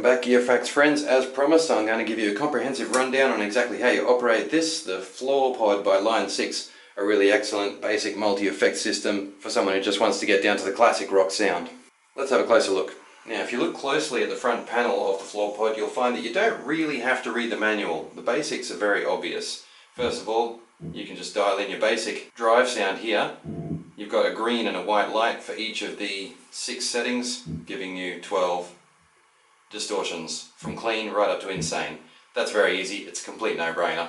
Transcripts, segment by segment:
back, Gearfacts friends. As promised, I'm going to give you a comprehensive rundown on exactly how you operate this, the Floor Pod by Line 6, a really excellent basic multi-effect system for someone who just wants to get down to the classic rock sound. Let's have a closer look. Now, if you look closely at the front panel of the Floor Pod, you'll find that you don't really have to read the manual. The basics are very obvious. First of all, you can just dial in your basic drive sound here. You've got a green and a white light for each of the 6 settings, giving you 12 distortions, from clean right up to insane. That's very easy, it's a complete no-brainer.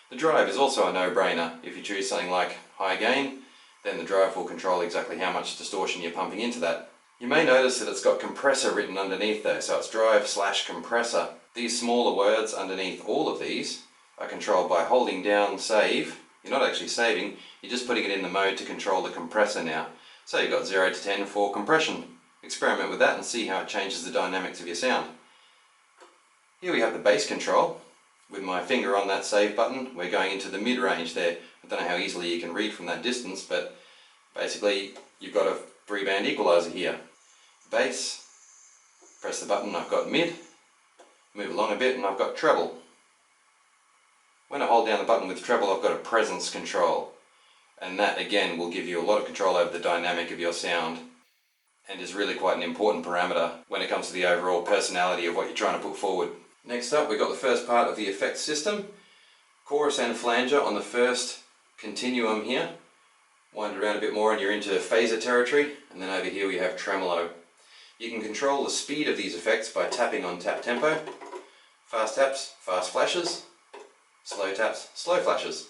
The drive is also a no-brainer. If you choose something like high gain, then the drive will control exactly how much distortion you're pumping into that. You may notice that it's got compressor written underneath there, so it's drive/compressor. These smaller words underneath all of these are controlled by holding down save. You're not actually saving, you're just putting it in the mode to control the compressor now. So you've got 0 to 10 for compression. Experiment with that and see how it changes the dynamics of your sound. Here we have the bass control. With my finger on that save button, we're going into the mid-range there. I don't know how easily you can read from that distance, but basically you've got a 3-band equalizer here. Bass, press the button, I've got mid, move along a bit and I've got treble. When I hold down the button with treble, I've got a presence control, and that again will give you a lot of control over the dynamic of your sound, and is really quite an important parameter when it comes to the overall personality of what you're trying to put forward. Next up, we've got the first part of the effects system, chorus and flanger on the first continuum here. Wind around a bit more and you're into phaser territory, and then over here we have tremolo. You can control the speed of these effects by tapping on tap tempo, fast taps, fast flashes, slow taps, slow flashes.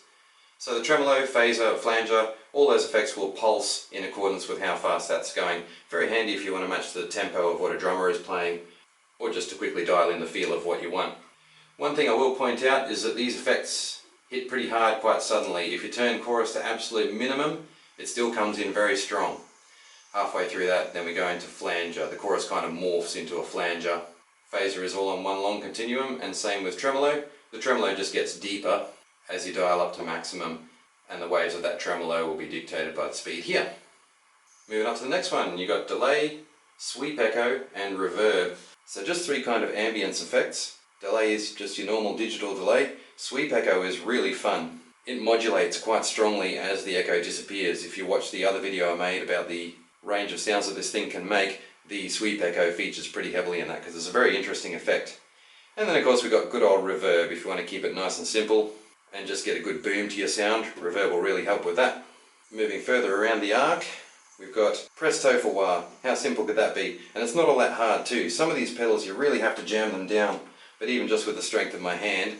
So the tremolo, phaser, flanger, all those effects will pulse in accordance with how fast that's going. Very handy if you want to match the tempo of what a drummer is playing, or just to quickly dial in the feel of what you want. One thing I will point out is that these effects hit pretty hard quite suddenly. If you turn chorus to absolute minimum, it still comes in very strong. Halfway through that, then we go into flanger. The chorus kind of morphs into a flanger. Phaser is all on one long continuum, and same with tremolo. The tremolo just gets deeper as you dial up to maximum, and the waves of that tremolo will be dictated by the speed here. Moving up to the next one, you got delay, sweep echo, and reverb. So just 3 kind of ambience effects. Delay is just your normal digital delay. Sweep echo is really fun. It modulates quite strongly as the echo disappears. If you watch the other video I made about the range of sounds that this thing can make, the sweep echo features pretty heavily in that because it's a very interesting effect. And then of course we've got good old reverb. If you want to keep it nice and simple and just get a good boom to your sound, reverb will really help with that. Moving further around the arc, we've got presto for wah. How simple could that be? And it's not all that hard too. Some of these pedals you really have to jam them down, but even just with the strength of my hand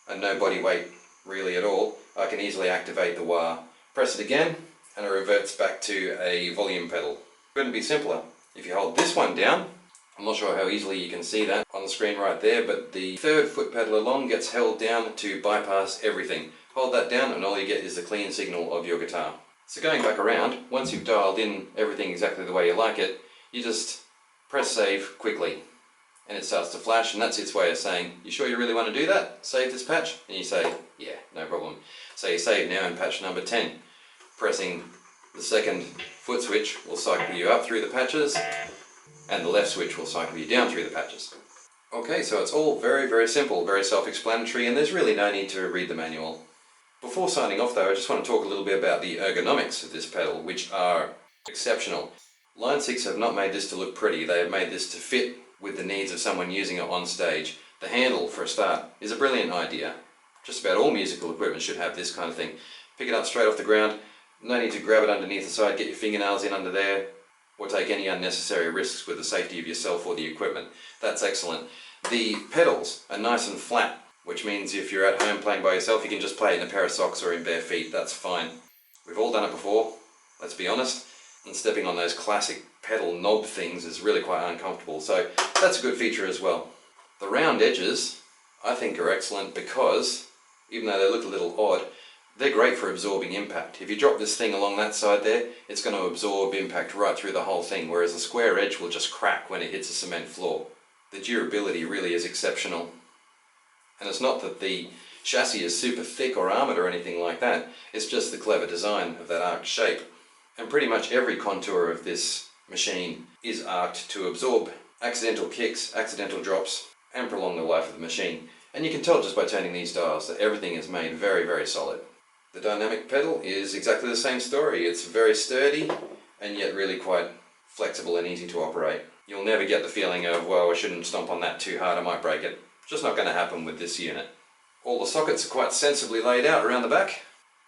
and no body weight really at all, I can easily activate the wah. Press it again and it reverts back to a volume pedal. Couldn't be simpler. If you hold this one down, I'm not sure how easily you can see that on the screen right there, but the 3rd foot pedal along gets held down to bypass everything. Hold that down and all you get is the clean signal of your guitar. So going back around, once you've dialed in everything exactly the way you like it, you just press save quickly and it starts to flash, and that's its way of saying, you sure you really want to do that? Save this patch? And you say, yeah, no problem. So you save now in patch number 10. Pressing the 2nd foot switch will cycle you up through the patches, and the left switch will cycle you down through the patches. Okay, so it's all very, very simple, very self-explanatory, and there's really no need to read the manual. Before signing off though, I just want to talk a little bit about the ergonomics of this pedal, which are exceptional. Line 6 have not made this to look pretty, they have made this to fit with the needs of someone using it on stage. The handle, for a start, is a brilliant idea. Just about all musical equipment should have this kind of thing. Pick it up straight off the ground, no need to grab it underneath the side, get your fingernails in under there, or take any unnecessary risks with the safety of yourself or the equipment. That's excellent. The pedals are nice and flat, which means if you're at home playing by yourself, you can just play it in a pair of socks or in bare feet. That's fine. We've all done it before, let's be honest, and stepping on those classic pedal knob things is really quite uncomfortable, so that's a good feature as well. The round edges, I think, are excellent because, even though they look a little odd, they're great for absorbing impact. If you drop this thing along that side there, it's going to absorb impact right through the whole thing, whereas a square edge will just crack when it hits a cement floor. The durability really is exceptional. And it's not that the chassis is super thick or armoured or anything like that, it's just the clever design of that arced shape. And pretty much every contour of this machine is arced to absorb accidental kicks, accidental drops, and prolong the life of the machine. And you can tell just by turning these dials that everything is made very, very solid. The dynamic pedal is exactly the same story. It's very sturdy and yet really quite flexible and easy to operate. You'll never get the feeling of, well, I shouldn't stomp on that too hard, I might break it. Just not going to happen with this unit. All the sockets are quite sensibly laid out around the back.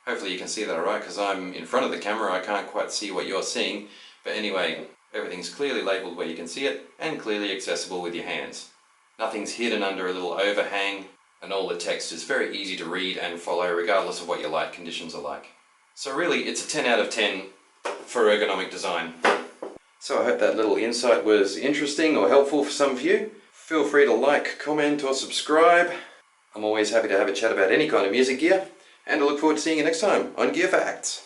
Hopefully you can see that alright, because I'm in front of the camera, I can't quite see what you're seeing. But anyway, everything's clearly labelled where you can see it, and clearly accessible with your hands. Nothing's hidden under a little overhang, and all the text is very easy to read and follow regardless of what your light conditions are like. So really, it's a 10 out of 10 for ergonomic design. So I hope that little insight was interesting or helpful for some of you. Feel free to like, comment or subscribe. I'm always happy to have a chat about any kind of music gear, and I look forward to seeing you next time on Gear Facts.